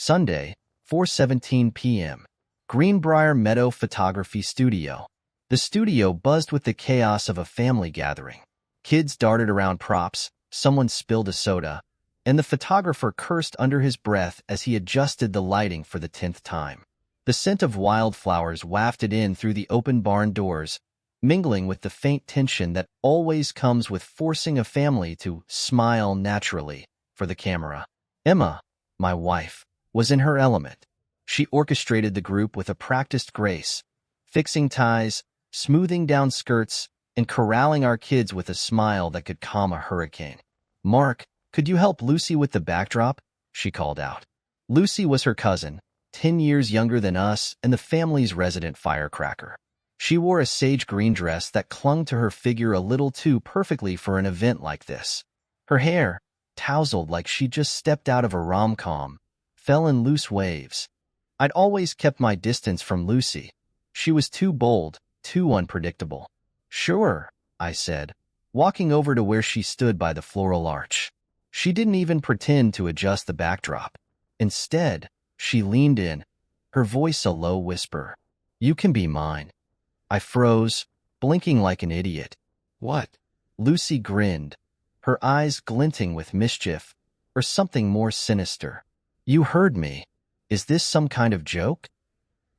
Sunday, 4:17 p.m. Greenbrier Meadow Photography Studio. The studio buzzed with the chaos of a family gathering. Kids darted around props, someone spilled a soda, and the photographer cursed under his breath as he adjusted the lighting for the 10th time. The scent of wildflowers wafted in through the open barn doors, mingling with the faint tension that always comes with forcing a family to smile naturally for the camera. Emma, my wife, was in her element. She orchestrated the group with a practiced grace, fixing ties, smoothing down skirts, and corralling our kids with a smile that could calm a hurricane. "Mark, could you help Lucy with the backdrop?" she called out. Lucy was her cousin, 10 years younger than us and the family's resident firecracker. She wore a sage green dress that clung to her figure a little too perfectly for an event like this. Her hair, tousled like she'd just stepped out of a rom-com, fell in loose waves. I'd always kept my distance from Lucy. She was too bold, too unpredictable. "Sure," I said, walking over to where she stood by the floral arch. She didn't even pretend to adjust the backdrop. Instead, she leaned in, her voice a low whisper. "You can be mine." I froze, blinking like an idiot. "What?" Lucy grinned, her eyes glinting with mischief, or something more sinister. "You heard me. Is this some kind of joke?"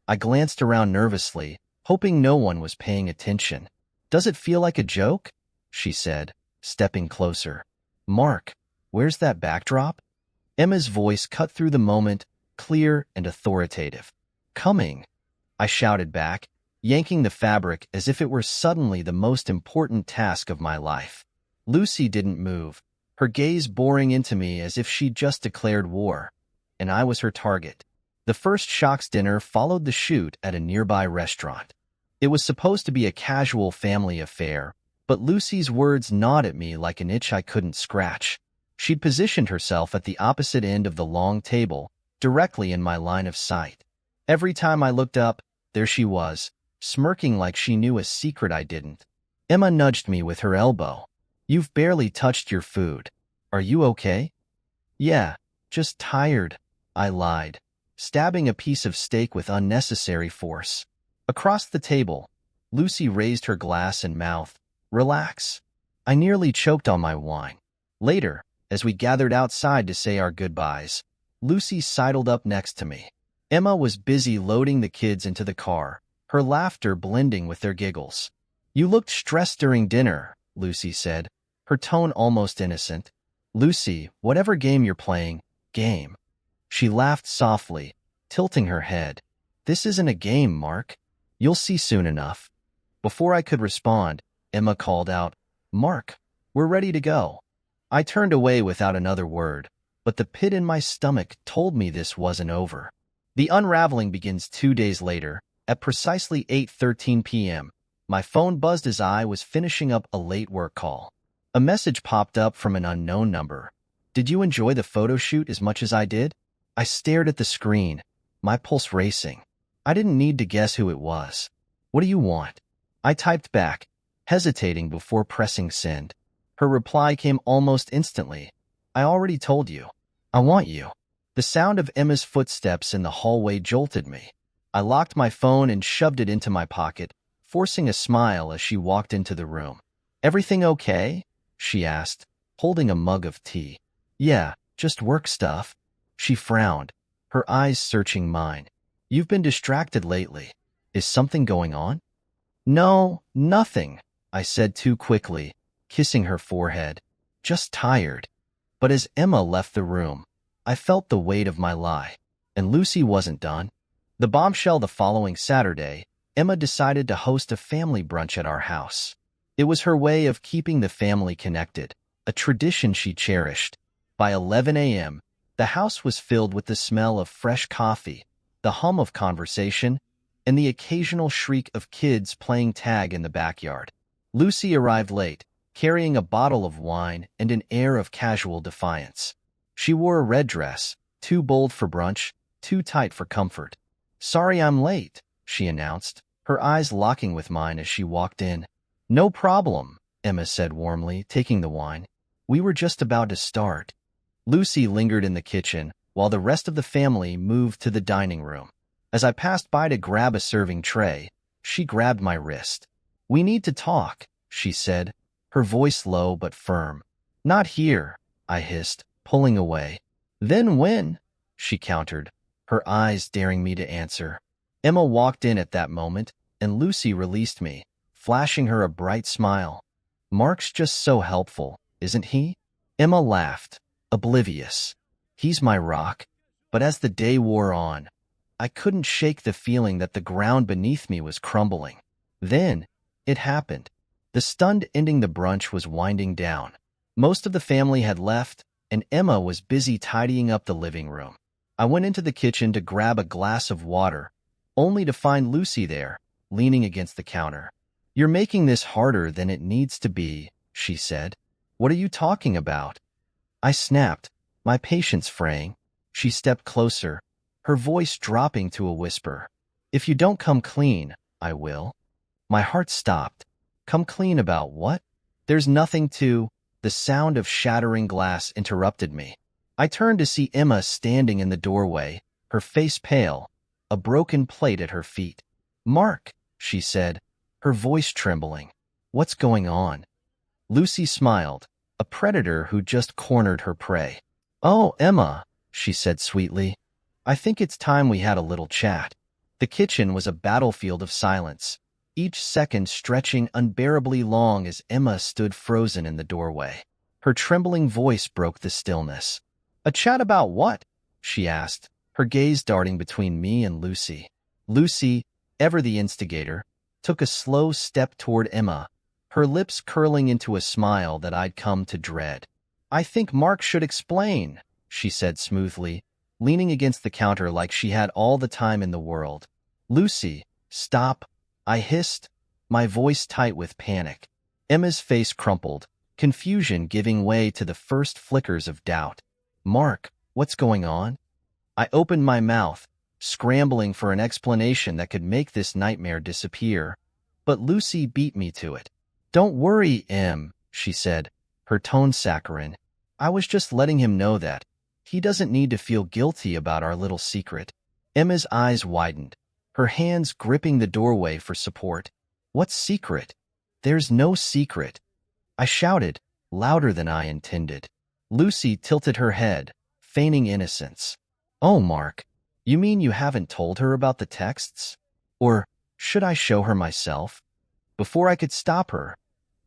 I glanced around nervously, hoping no one was paying attention. "Does it feel like a joke?" she said, stepping closer. "Mark, where's that backdrop?" Emma's voice cut through the moment, clear and authoritative. "Coming," I shouted back, yanking the fabric as if it were suddenly the most important task of my life. Lucy didn't move, her gaze boring into me as if she'd just declared war, and I was her target. The first Shocks dinner followed the shoot at a nearby restaurant. It was supposed to be a casual family affair, but Lucy's words gnawed at me like an itch I couldn't scratch. She'd positioned herself at the opposite end of the long table, directly in my line of sight. Every time I looked up, there she was, smirking like she knew a secret I didn't. Emma nudged me with her elbow. "You've barely touched your food. Are you okay?" "Yeah, just tired," I lied, stabbing a piece of steak with unnecessary force. Across the table, Lucy raised her glass and mouthed, "Relax." I nearly choked on my wine. Later, as we gathered outside to say our goodbyes, Lucy sidled up next to me. Emma was busy loading the kids into the car, her laughter blending with their giggles. "You looked stressed during dinner," Lucy said, her tone almost innocent. "Lucy, whatever game you're playing, game." She laughed softly, tilting her head. "This isn't a game, Mark. You'll see soon enough." Before I could respond, Emma called out, "Mark, we're ready to go." I turned away without another word, but the pit in my stomach told me this wasn't over. The unraveling begins 2 days later, at precisely 8:13 p.m. My phone buzzed as I was finishing up a late work call. A message popped up from an unknown number. "Did you enjoy the photo shoot as much as I did?" I stared at the screen, my pulse racing. I didn't need to guess who it was. "What do you want?" I typed back, hesitating before pressing send. Her reply came almost instantly. "I already told you. I want you." The sound of Emma's footsteps in the hallway jolted me. I locked my phone and shoved it into my pocket, forcing a smile as she walked into the room. "Everything okay?" she asked, holding a mug of tea. "Yeah, just work stuff." She frowned, her eyes searching mine. "You've been distracted lately. Is something going on?" "No, nothing," I said too quickly, kissing her forehead. "Just tired." But as Emma left the room, I felt the weight of my lie, and Lucy wasn't done. The bombshell: the following Saturday, Emma decided to host a family brunch at our house. It was her way of keeping the family connected, a tradition she cherished. By 11 a.m., the house was filled with the smell of fresh coffee, the hum of conversation, and the occasional shriek of kids playing tag in the backyard. Lucy arrived late, carrying a bottle of wine and an air of casual defiance. She wore a red dress, too bold for brunch, too tight for comfort. "Sorry I'm late," she announced, her eyes locking with mine as she walked in. "No problem," Emma said warmly, taking the wine. "We were just about to start." Lucy lingered in the kitchen, while the rest of the family moved to the dining room. As I passed by to grab a serving tray, she grabbed my wrist. "We need to talk," she said, her voice low but firm. "Not here," I hissed, pulling away. "Then when?" she countered, her eyes daring me to answer. Emma walked in at that moment, and Lucy released me, flashing her a bright smile. "Mark's just so helpful, isn't he?" Emma laughed, oblivious. "He's my rock." But as the day wore on, I couldn't shake the feeling that the ground beneath me was crumbling. Then, it happened. The stunned ending the brunch was winding down. Most of the family had left, and Emma was busy tidying up the living room. I went into the kitchen to grab a glass of water, only to find Lucy there, leaning against the counter. "You're making this harder than it needs to be," she said. "What are you talking about?" I snapped, my patience fraying. She stepped closer, her voice dropping to a whisper. "If you don't come clean, I will." My heart stopped. "Come clean about what?" "There's nothing to—" The sound of shattering glass interrupted me. I turned to see Emma standing in the doorway, her face pale, a broken plate at her feet. "Mark," she said, her voice trembling. "What's going on?" Lucy smiled, a predator who just cornered her prey. "Oh, Emma," she said sweetly. "I think it's time we had a little chat." The kitchen was a battlefield of silence, each second stretching unbearably long as Emma stood frozen in the doorway. Her trembling voice broke the stillness. "A chat about what?" she asked, her gaze darting between me and Lucy. Lucy, ever the instigator, took a slow step toward Emma, her lips curling into a smile that I'd come to dread. "I think Mark should explain," she said smoothly, leaning against the counter like she had all the time in the world. "Lucy, stop," I hissed, my voice tight with panic. Emma's face crumpled, confusion giving way to the first flickers of doubt. "Mark, what's going on?" I opened my mouth, scrambling for an explanation that could make this nightmare disappear, but Lucy beat me to it. "Don't worry, Em," she said, her tone saccharine. "I was just letting him know that he doesn't need to feel guilty about our little secret." Emma's eyes widened, her hands gripping the doorway for support. "What secret?" "There's no secret," I shouted, louder than I intended. Lucy tilted her head, feigning innocence. "Oh, Mark, you mean you haven't told her about the texts? Or should I show her myself?" Before I could stop her,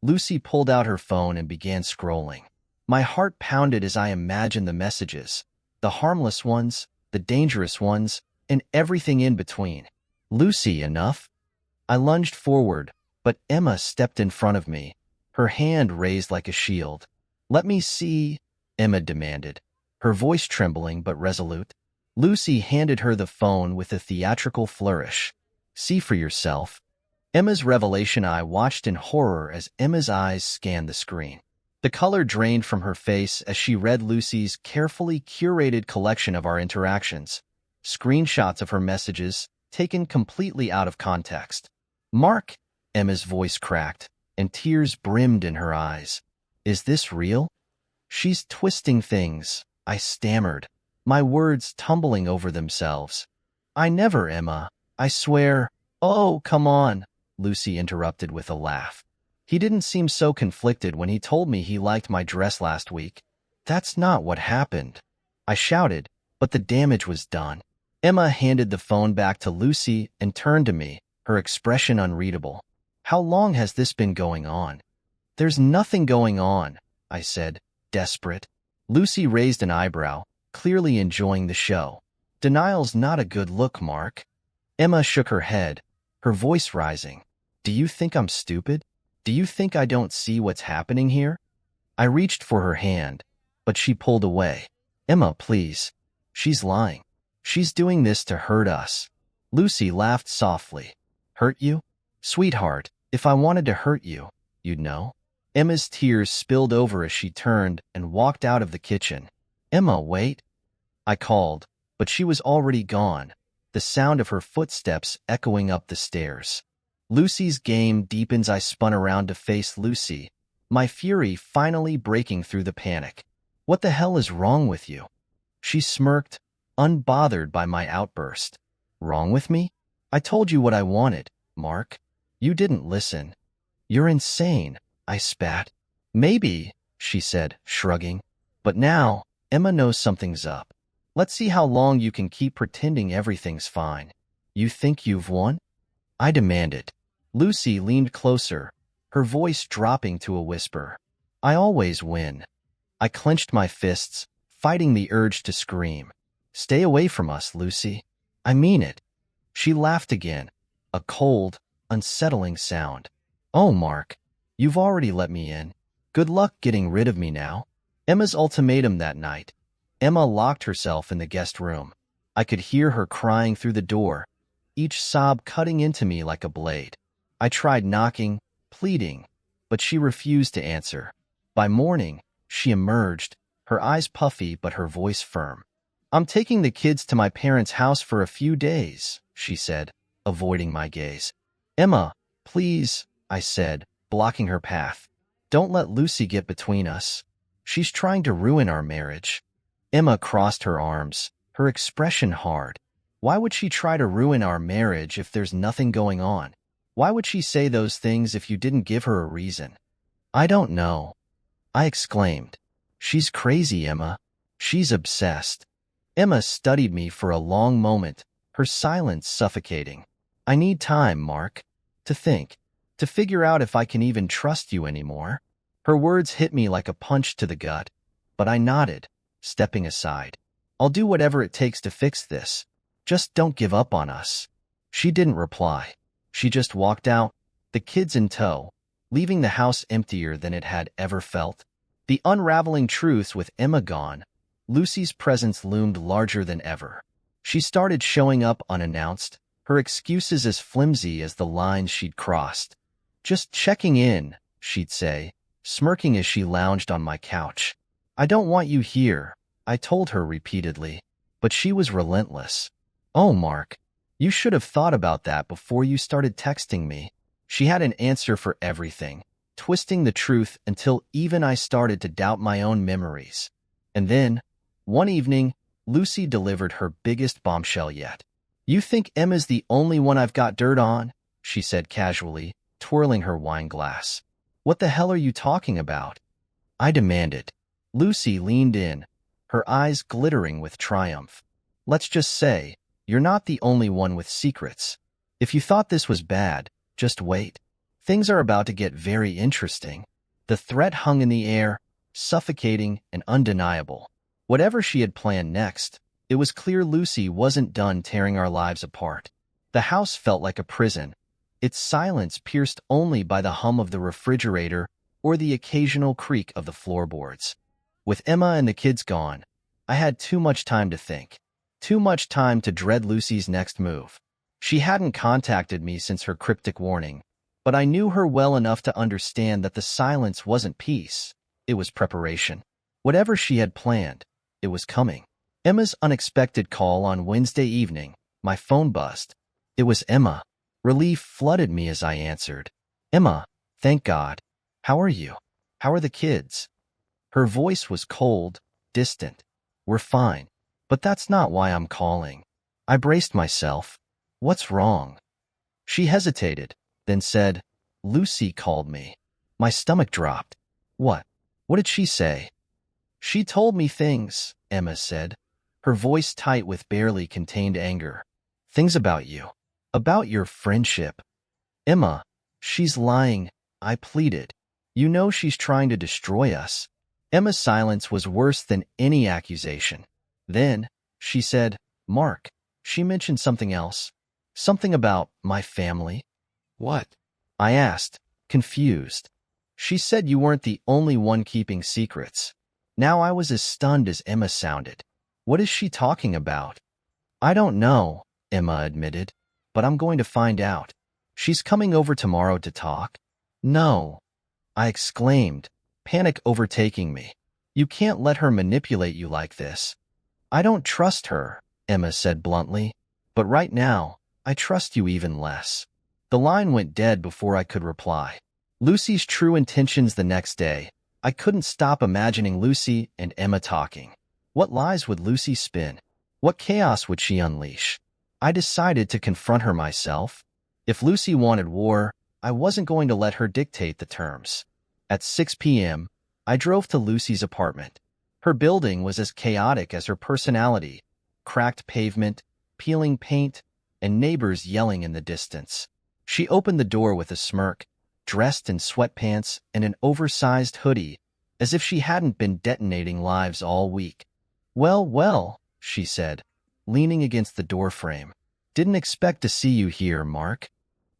Lucy pulled out her phone and began scrolling. My heart pounded as I imagined the messages, the harmless ones, the dangerous ones, and everything in between. "Lucy, enough." I lunged forward, but Emma stepped in front of me, her hand raised like a shield. "Let me see," Emma demanded, her voice trembling but resolute. Lucy handed her the phone with a theatrical flourish. "See for yourself." Emma's revelation. I watched in horror as Emma's eyes scanned the screen. The color drained from her face as she read Lucy's carefully curated collection of our interactions, screenshots of her messages, taken completely out of context. "Mark," Emma's voice cracked, and tears brimmed in her eyes. "Is this real?" "She's twisting things," I stammered, my words tumbling over themselves. "I never, Emma. I swear." "Oh, come on," Lucy interrupted with a laugh. "He didn't seem so conflicted when he told me he liked my dress last week." "That's not what happened," I shouted, but the damage was done. Emma handed the phone back to Lucy and turned to me, her expression unreadable. "How long has this been going on?" "There's nothing going on," I said, desperate. Lucy raised an eyebrow, clearly enjoying the show. "Denial's not a good look, Mark." Emma shook her head, her voice rising. "Do you think I'm stupid? Do you think I don't see what's happening here?" I reached for her hand, but she pulled away. "Emma, please. She's lying. She's doing this to hurt us." Lucy laughed softly. "Hurt you? Sweetheart, if I wanted to hurt you, you'd know." Emma's tears spilled over as she turned and walked out of the kitchen. "Emma, wait," I called, but she was already gone, the sound of her footsteps echoing up the stairs. Lucy's game deepens. I spun around to face Lucy, my fury finally breaking through the panic. "What the hell is wrong with you?" She smirked, unbothered by my outburst. Wrong with me? I told you what I wanted, Mark. You didn't listen. You're insane, I spat. Maybe, she said, shrugging. But now, Emma knows something's up. Let's see how long you can keep pretending everything's fine. You think you've won? I demanded. Lucy leaned closer, her voice dropping to a whisper. I always win. I clenched my fists, fighting the urge to scream. Stay away from us, Lucy. I mean it. She laughed again, a cold, unsettling sound. Oh, Mark, you've already let me in. Good luck getting rid of me now. Emma's ultimatum that night. Emma locked herself in the guest room. I could hear her crying through the door, each sob cutting into me like a blade. I tried knocking, pleading, but she refused to answer. By morning, she emerged, her eyes puffy but her voice firm. I'm taking the kids to my parents' house for a few days, she said, avoiding my gaze. Emma, please, I said, blocking her path. Don't let Lucy get between us. She's trying to ruin our marriage. Emma crossed her arms, her expression hard. Why would she try to ruin our marriage if there's nothing going on? Why would she say those things if you didn't give her a reason? I don't know, I exclaimed. She's crazy, Emma. She's obsessed. Emma studied me for a long moment, her silence suffocating. I need time, Mark, to think, to figure out if I can even trust you anymore. Her words hit me like a punch to the gut, but I nodded, stepping aside. I'll do whatever it takes to fix this. Just don't give up on us. She didn't reply. She just walked out, the kids in tow, leaving the house emptier than it had ever felt. The unraveling truths with Emma gone, Lucy's presence loomed larger than ever. She started showing up unannounced, her excuses as flimsy as the lines she'd crossed. Just checking in, she'd say, smirking as she lounged on my couch. I don't want you here, I told her repeatedly, but she was relentless. Oh, Mark, you should have thought about that before you started texting me. She had an answer for everything, twisting the truth until even I started to doubt my own memories. And then, one evening, Lucy delivered her biggest bombshell yet. You think Emma's the only one I've got dirt on? She said casually, twirling her wine glass. What the hell are you talking about? I demanded. Lucy leaned in, her eyes glittering with triumph. Let's just say, you're not the only one with secrets. If you thought this was bad, just wait. Things are about to get very interesting. The threat hung in the air, suffocating and undeniable. Whatever she had planned next, it was clear Lucy wasn't done tearing our lives apart. The house felt like a prison, its silence pierced only by the hum of the refrigerator or the occasional creak of the floorboards. With Emma and the kids gone, I had too much time to think. Too much time to dread Lucy's next move. She hadn't contacted me since her cryptic warning, but I knew her well enough to understand that the silence wasn't peace, it was preparation. Whatever she had planned, it was coming. Emma's unexpected call on Wednesday evening, my phone buzzed. It was Emma. Relief flooded me as I answered. Emma, thank God. How are you? How are the kids? Her voice was cold, distant. We're fine. But that's not why I'm calling. I braced myself. What's wrong? She hesitated, then said, Lucy called me. My stomach dropped. What? What did she say? She told me things, Emma said, her voice tight with barely contained anger. Things about you. About your friendship. Emma, she's lying, I pleaded. You know she's trying to destroy us. Emma's silence was worse than any accusation. Then, she said, Mark, she mentioned something else. Something about my family. What? I asked, confused. She said you weren't the only one keeping secrets. Now I was as stunned as Emma sounded. What is she talking about? I don't know, Emma admitted, but I'm going to find out. She's coming over tomorrow to talk? No, I exclaimed, panic overtaking me. You can't let her manipulate you like this. I don't trust her, Emma said bluntly, but right now, I trust you even less. The line went dead before I could reply. Lucy's true intentions the next day. I couldn't stop imagining Lucy and Emma talking. What lies would Lucy spin? What chaos would she unleash? I decided to confront her myself. If Lucy wanted war, I wasn't going to let her dictate the terms. At 6 p.m., I drove to Lucy's apartment. Her building was as chaotic as her personality: cracked pavement, peeling paint, and neighbors yelling in the distance. She opened the door with a smirk, dressed in sweatpants and an oversized hoodie, as if she hadn't been detonating lives all week. "Well, well," she said, leaning against the doorframe. "Didn't expect to see you here, Mark."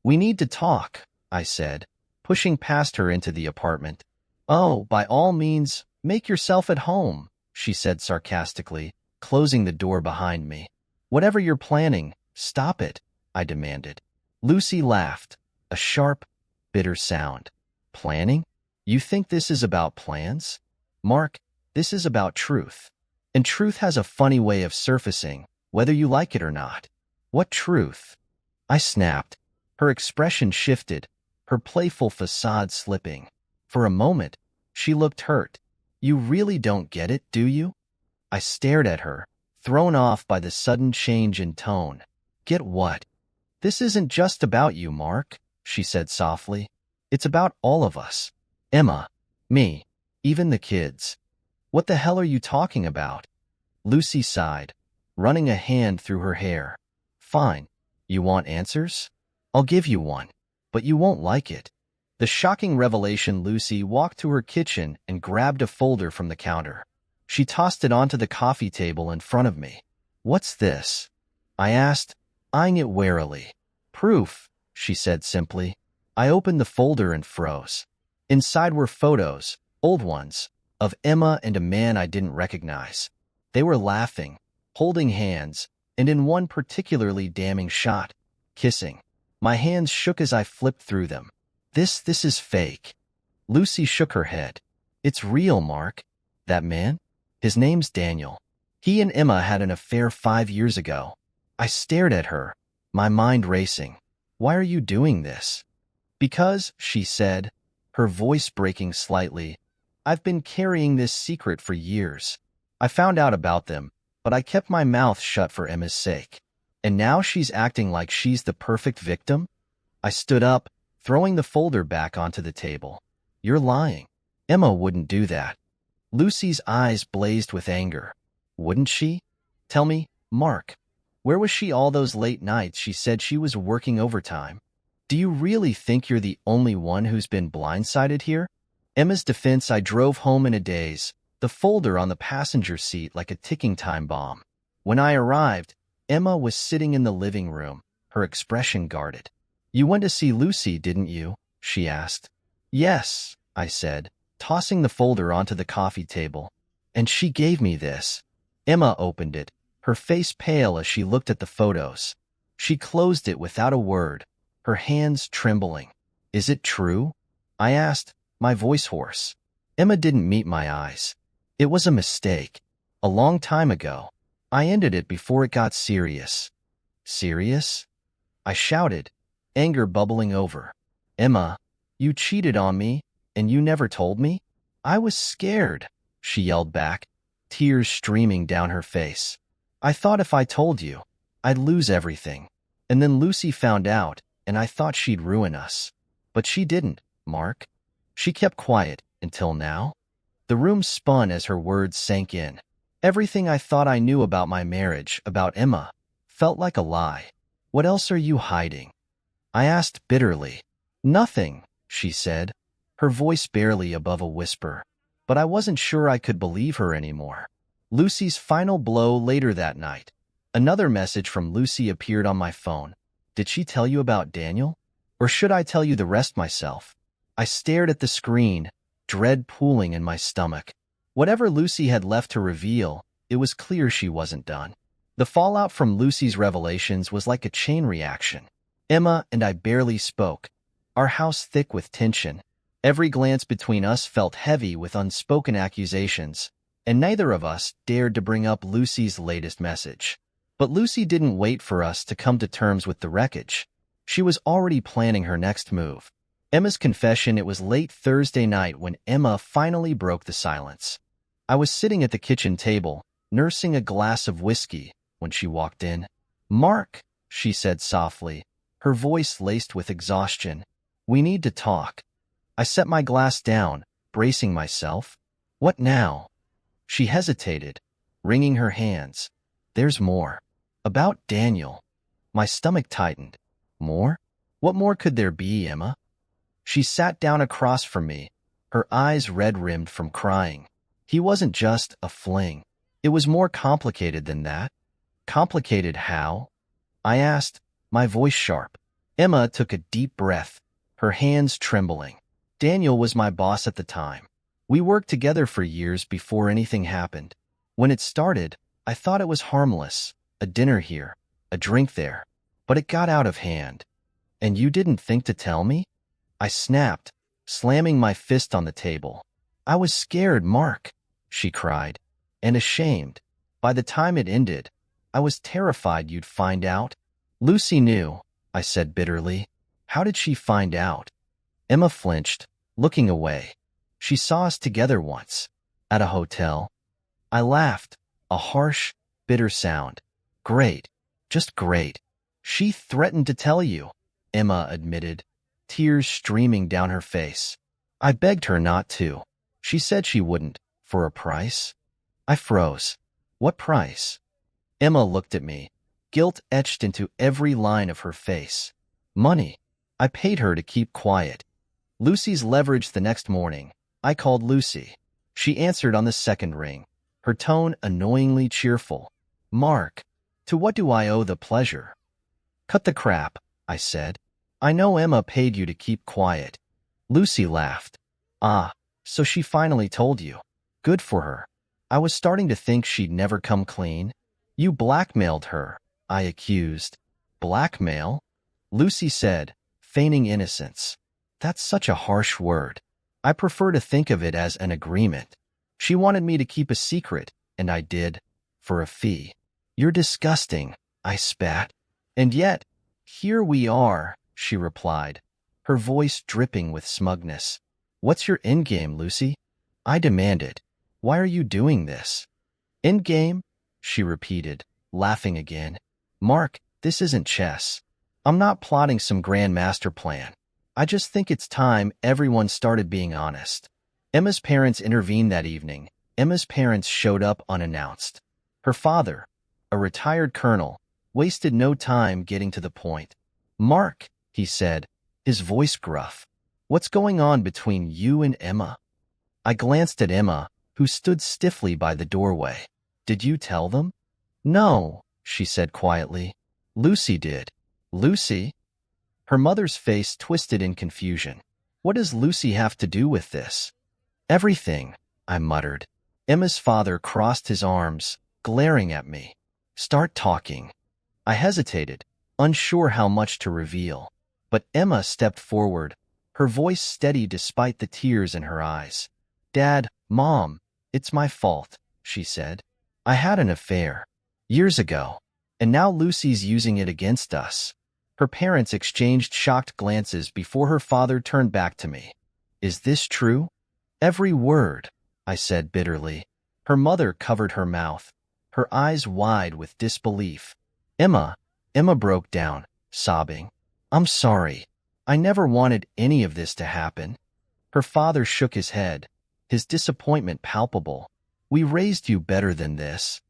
"We need to talk," I said, pushing past her into the apartment. "Oh, by all means, make yourself at home," she said sarcastically, closing the door behind me. "Whatever you're planning, stop it," I demanded. Lucy laughed, a sharp, bitter sound. "Planning? You think this is about plans? Mark, this is about truth. And truth has a funny way of surfacing, whether you like it or not." "What truth?" I snapped. Her expression shifted, her playful facade slipping. For a moment, she looked hurt. "You really don't get it, do you?" I stared at her, thrown off by the sudden change in tone. "Get what?" "This isn't just about you, Mark," she said softly. "It's about all of us. Emma, me, even the kids." "What the hell are you talking about?" Lucy sighed, running a hand through her hair. "Fine. You want answers? I'll give you one. But you won't like it." The shocking revelation: Lucy walked to her kitchen and grabbed a folder from the counter. She tossed it onto the coffee table in front of me. "What's this?" I asked, eyeing it warily. "Proof," she said simply. I opened the folder and froze. Inside were photos, old ones, of Emma and a man I didn't recognize. They were laughing, holding hands, and in one particularly damning shot, kissing. My hands shook as I flipped through them. This is fake." Lucy shook her head. "It's real, Mark. That man? His name's Daniel. He and Emma had an affair 5 years ago." I stared at her, my mind racing. "Why are you doing this?" "Because," she said, her voice breaking slightly, "I've been carrying this secret for years. I found out about them, but I kept my mouth shut for Emma's sake. And now she's acting like she's the perfect victim?" I stood up, throwing the folder back onto the table. "You're lying. Emma wouldn't do that." Lucy's eyes blazed with anger. "Wouldn't she? Tell me, Mark, where was she all those late nights she said she was working overtime? Do you really think you're the only one who's been blindsided here?" Emma's defense: I drove home in a daze, the folder on the passenger seat like a ticking time bomb. When I arrived, Emma was sitting in the living room, her expression guarded. "You went to see Lucy, didn't you?" she asked. "Yes," I said, tossing the folder onto the coffee table. "And she gave me this." Emma opened it, her face pale as she looked at the photos. She closed it without a word, her hands trembling. "Is it true?" I asked, my voice hoarse. Emma didn't meet my eyes. "It was a mistake. A long time ago. I ended it before it got serious." "Serious?" I shouted, anger bubbling over. "Emma, you cheated on me, and you never told me?" "I was scared," she yelled back, tears streaming down her face. "I thought if I told you, I'd lose everything. And then Lucy found out, and I thought she'd ruin us. But she didn't, Mark. She kept quiet until now." The room spun as her words sank in. Everything I thought I knew about my marriage, about Emma, felt like a lie. "What else are you hiding?" I asked bitterly. "Nothing," she said, her voice barely above a whisper. But I wasn't sure I could believe her anymore. Lucy's final blow later that night. Another message from Lucy appeared on my phone. "Did she tell you about Daniel? Or should I tell you the rest myself?" I stared at the screen, dread pooling in my stomach. Whatever Lucy had left to reveal, it was clear she wasn't done. The fallout from Lucy's revelations was like a chain reaction. Emma and I barely spoke, our house thick with tension. Every glance between us felt heavy with unspoken accusations, and neither of us dared to bring up Lucy's latest message. But Lucy didn't wait for us to come to terms with the wreckage. She was already planning her next move. Emma's confession: it was late Thursday night when Emma finally broke the silence. I was sitting at the kitchen table, nursing a glass of whiskey, when she walked in. "Mark," she said softly, her voice laced with exhaustion, "we need to talk." I set my glass down, bracing myself. "What now?" She hesitated, wringing her hands. "There's more." "About Daniel." My stomach tightened. "More? What more could there be, Emma?" She sat down across from me, her eyes red-rimmed from crying. "He wasn't just a fling. It was more complicated than that." "Complicated how?" I asked, my voice sharp. Emma took a deep breath, her hands trembling. "Daniel was my boss at the time. We worked together for years before anything happened. When it started, I thought it was harmless, a dinner here, a drink there. But it got out of hand." "And you didn't think to tell me?" I snapped, slamming my fist on the table. "I was scared, Mark," she cried, "and ashamed. By the time it ended, I was terrified you'd find out." "Lucy knew," I said bitterly. "How did she find out?" Emma flinched, looking away. "She saw us together once, at a hotel." I laughed, a harsh, bitter sound. "Great, just great." "She threatened to tell you," Emma admitted, tears streaming down her face. "I begged her not to. She said she wouldn't, for a price." I froze. "What price?" Emma looked at me, guilt etched into every line of her face. "Money. I paid her to keep quiet." Lucy's leverage the next morning. I called Lucy. She answered on the second ring, her tone annoyingly cheerful. "Mark, to what do I owe the pleasure?" "Cut the crap," I said. "I know Emma paid you to keep quiet." Lucy laughed. "Ah, so she finally told you. Good for her. I was starting to think she'd never come clean." "You blackmailed her," I accused. "Blackmail?" Lucy said, feigning innocence. "That's such a harsh word. I prefer to think of it as an agreement. She wanted me to keep a secret, and I did, for a fee." "You're disgusting," I spat. "And yet, here we are," she replied, her voice dripping with smugness. "What's your endgame, Lucy?" I demanded. "Why are you doing this?" "Endgame?" she repeated, laughing again. "Mark, this isn't chess. I'm not plotting some grand master plan. I just think it's time everyone started being honest." Emma's parents intervened that evening. Emma's parents showed up unannounced. Her father, a retired colonel, wasted no time getting to the point. "Mark," he said, his voice gruff, "what's going on between you and Emma?" I glanced at Emma, who stood stiffly by the doorway. "Did you tell them?" "No," she said quietly. "Lucy did." "Lucy?" Her mother's face twisted in confusion. "What does Lucy have to do with this?" "Everything," I muttered. Emma's father crossed his arms, glaring at me. "Start talking." I hesitated, unsure how much to reveal. But Emma stepped forward, her voice steady despite the tears in her eyes. "Dad, Mom, it's my fault," she said. "I had an affair. Years ago. And now Lucy's using it against us." Her parents exchanged shocked glances before her father turned back to me. "Is this true?" "Every word," I said bitterly. Her mother covered her mouth, her eyes wide with disbelief. Emma broke down, sobbing. "I'm sorry. I never wanted any of this to happen." Her father shook his head, his disappointment palpable. "We raised you better than this."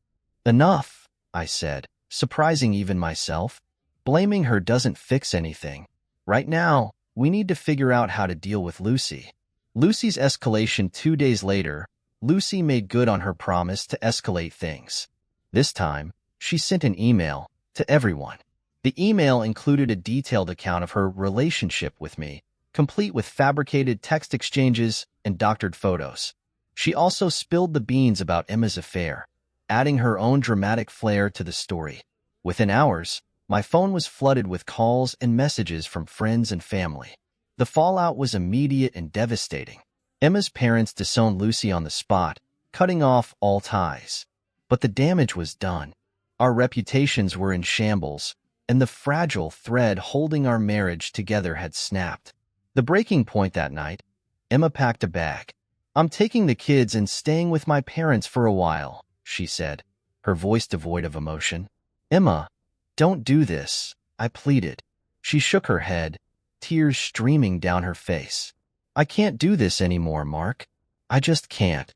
"Enough," I said, surprising even myself. "Blaming her doesn't fix anything. Right now, we need to figure out how to deal with Lucy." Lucy's escalation 2 days later. Lucy made good on her promise to escalate things. This time, she sent an email to everyone. The email included a detailed account of her relationship with me, complete with fabricated text exchanges and doctored photos. She also spilled the beans about Emma's affair, adding her own dramatic flair to the story. Within hours, my phone was flooded with calls and messages from friends and family. The fallout was immediate and devastating. Emma's parents disowned Lucy on the spot, cutting off all ties. But the damage was done. Our reputations were in shambles, and the fragile thread holding our marriage together had snapped. The breaking point that night, Emma packed a bag. "I'm taking the kids and staying with my parents for a while," she said. her voice devoid of emotion. Emma, don't do this, I pleaded. She shook her head, tears streaming down her face. I can't do this anymore, Mark. I just can't.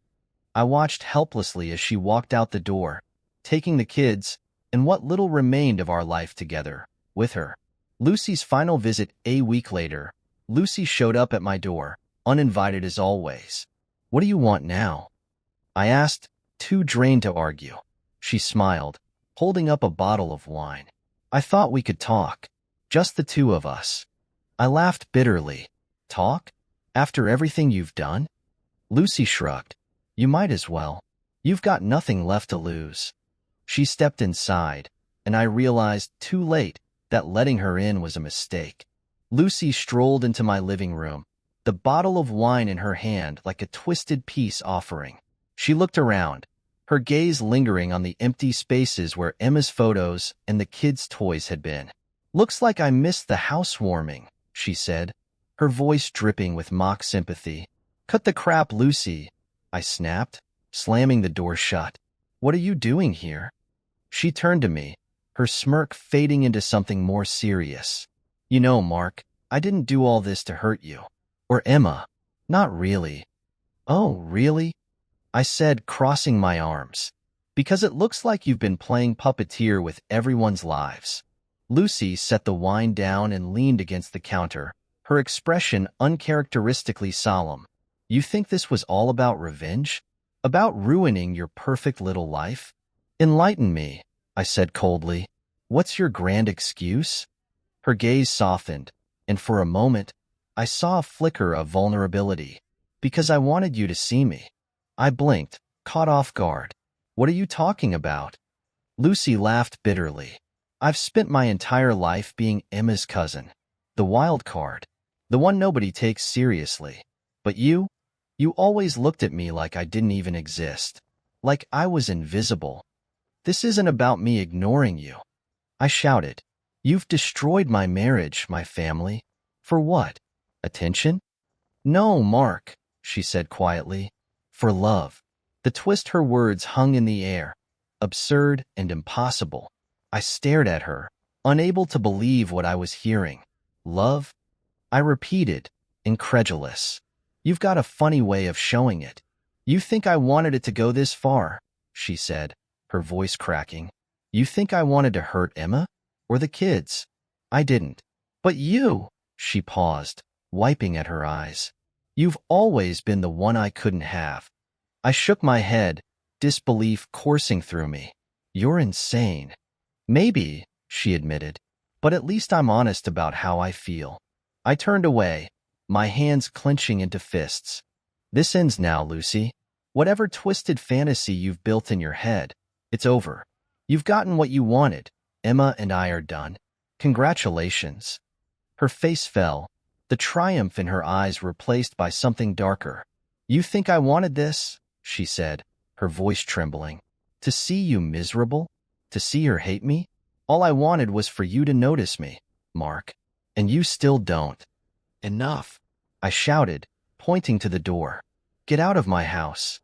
I watched helplessly as she walked out the door, taking the kids and what little remained of our life together with her. Lucy's final visit a week later. Lucy showed up at my door, uninvited as always. What do you want now? I asked, too drained to argue. She smiled, holding up a bottle of wine. I thought we could talk. Just the two of us. I laughed bitterly. Talk? After everything you've done? Lucy shrugged. You might as well. You've got nothing left to lose. She stepped inside, and I realized too late that letting her in was a mistake. Lucy strolled into my living room, the bottle of wine in her hand like a twisted peace offering. She looked around, her gaze lingering on the empty spaces where Emma's photos and the kids' toys had been. Looks like I missed the housewarming, she said, her voice dripping with mock sympathy. Cut the crap, Lucy, I snapped, slamming the door shut. What are you doing here? She turned to me, her smirk fading into something more serious. You know, Mark, I didn't do all this to hurt you. Or Emma. Not really. Oh, really? I said, crossing my arms. Because it looks like you've been playing puppeteer with everyone's lives. Lucy set the wine down and leaned against the counter, her expression uncharacteristically solemn. You think this was all about revenge? About ruining your perfect little life? Enlighten me, I said coldly. What's your grand excuse? Her gaze softened, and for a moment, I saw a flicker of vulnerability. Because I wanted you to see me. I blinked, caught off guard. What are you talking about? Lucy laughed bitterly. I've spent my entire life being Emma's cousin. The wild card. The one nobody takes seriously. But you always looked at me like I didn't even exist. Like I was invisible. This isn't about me ignoring you. I shouted. You've destroyed my marriage, my family. For what? Attention? No, Mark, she said quietly. For love. The twist her words hung in the air. Absurd and impossible. I stared at her, unable to believe what I was hearing. Love? I repeated, incredulous. You've got a funny way of showing it. You think I wanted it to go this far, she said, her voice cracking. You think I wanted to hurt Emma? Or the kids? I didn't. But you, she paused, wiping at her eyes. You've always been the one I couldn't have. I shook my head, disbelief coursing through me. You're insane. Maybe, she admitted, but at least I'm honest about how I feel. I turned away, my hands clenching into fists. This ends now, Lucy. Whatever twisted fantasy you've built in your head, it's over. You've gotten what you wanted. Emma and I are done. Congratulations. Her face fell, the triumph in her eyes replaced by something darker. You think I wanted this? She said, her voice trembling. To see you miserable? To see her hate me? All I wanted was for you to notice me, Mark. And you still don't. Enough, I shouted, pointing to the door. Get out of my house.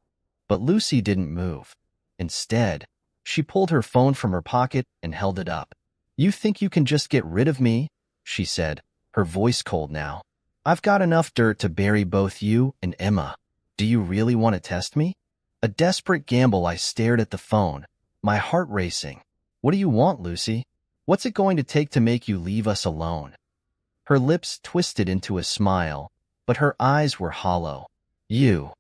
But Lucy didn't move. Instead, she pulled her phone from her pocket and held it up. You think you can just get rid of me? She said, her voice cold now. I've got enough dirt to bury both you and Emma. Do you really want to test me? A desperate gamble. I stared at the phone, my heart racing. What do you want, Lucy? What's it going to take to make you leave us alone? Her lips twisted into a smile, but her eyes were hollow. You.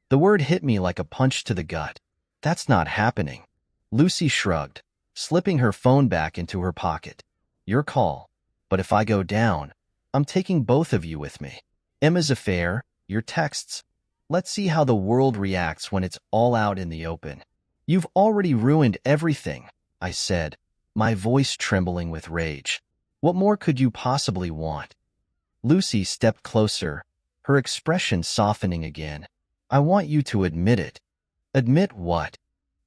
The word hit me like a punch to the gut. That's not happening. Lucy shrugged, slipping her phone back into her pocket. Your call. But if I go down, I'm taking both of you with me. Emma's affair, your texts. Let's see how the world reacts when it's all out in the open. You've already ruined everything, I said, my voice trembling with rage. What more could you possibly want? Lucy stepped closer, her expression softening again. I want you to admit it. Admit what?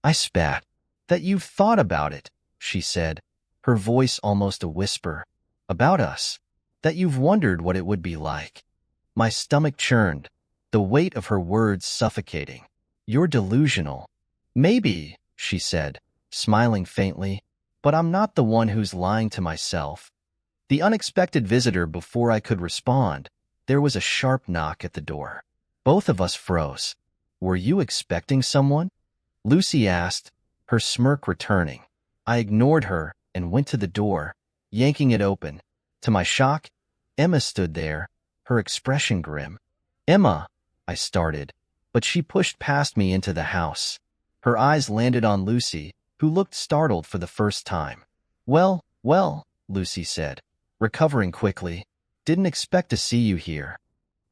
I spat. That you've thought about it, she said, her voice almost a whisper. About us. That you've wondered what it would be like. My stomach churned, the weight of her words suffocating. You're delusional. Maybe, she said, smiling faintly. But I'm not the one who's lying to myself. The unexpected visitor before I could respond, there was a sharp knock at the door. Both of us froze. Were you expecting someone? Lucy asked, her smirk returning. I ignored her and went to the door, yanking it open. To my shock, Emma stood there, her expression grim. Emma, I started, but she pushed past me into the house. Her eyes landed on Lucy, who looked startled for the first time. Well, Lucy said, recovering quickly. Didn't expect to see you here.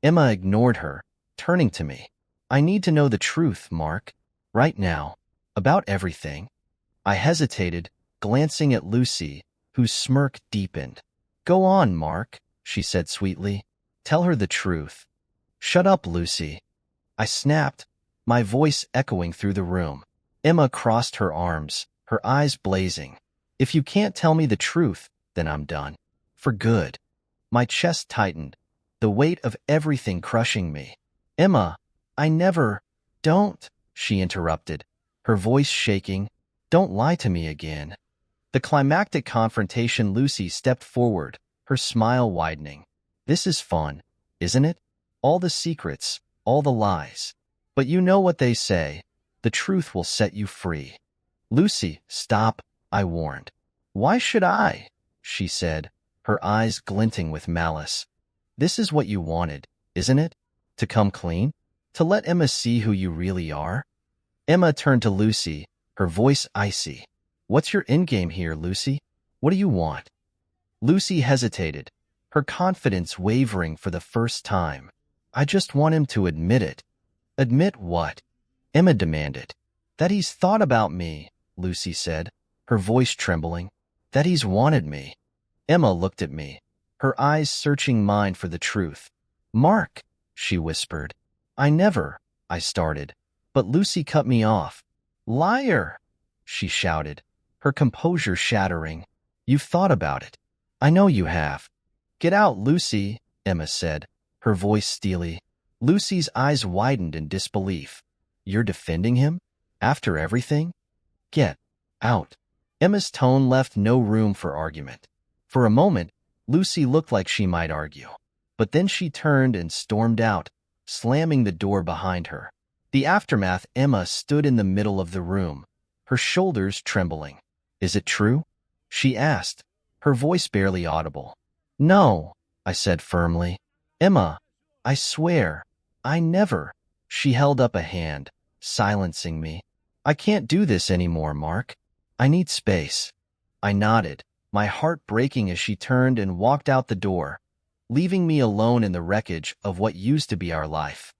Emma ignored her, turning to me. I need to know the truth, Mark. Right now. About everything. I hesitated, glancing at Lucy, whose smirk deepened. Go on, Mark, she said sweetly. Tell her the truth. Shut up, Lucy. I snapped, my voice echoing through the room. Emma crossed her arms, her eyes blazing. If you can't tell me the truth, then I'm done. For good. My chest tightened, the weight of everything crushing me. Emma, I never... Don't, she interrupted, her voice shaking. Don't lie to me again. The climactic confrontation. Lucy stepped forward, her smile widening. This is fun, isn't it? All the secrets, all the lies. But you know what they say, the truth will set you free. Lucy, stop, I warned. Why should I? She said, her eyes glinting with malice. This is what you wanted, isn't it? To come clean? To let Emma see who you really are? Emma turned to Lucy, her voice icy. What's your endgame here, Lucy? What do you want? Lucy hesitated, her confidence wavering for the first time. I just want him to admit it. Admit what? Emma demanded. That he's thought about me, Lucy said, her voice trembling. That he's wanted me. Emma looked at me, her eyes searching mine for the truth. Mark, she whispered. I started, but Lucy cut me off. Liar, she shouted, her composure shattering. You've thought about it. I know you have. Get out, Lucy, Emma said, her voice steely. Lucy's eyes widened in disbelief. You're defending him? After everything? Get out. Emma's tone left no room for argument. For a moment, Lucy looked like she might argue. But then she turned and stormed out, slamming the door behind her. The aftermath. Emma stood in the middle of the room, her shoulders trembling. Is it true? She asked, her voice barely audible. No, I said firmly. Emma, I swear, I never. She held up a hand, silencing me. I can't do this anymore, Mark. I need space. I nodded, my heart breaking as she turned and walked out the door, leaving me alone in the wreckage of what used to be our life.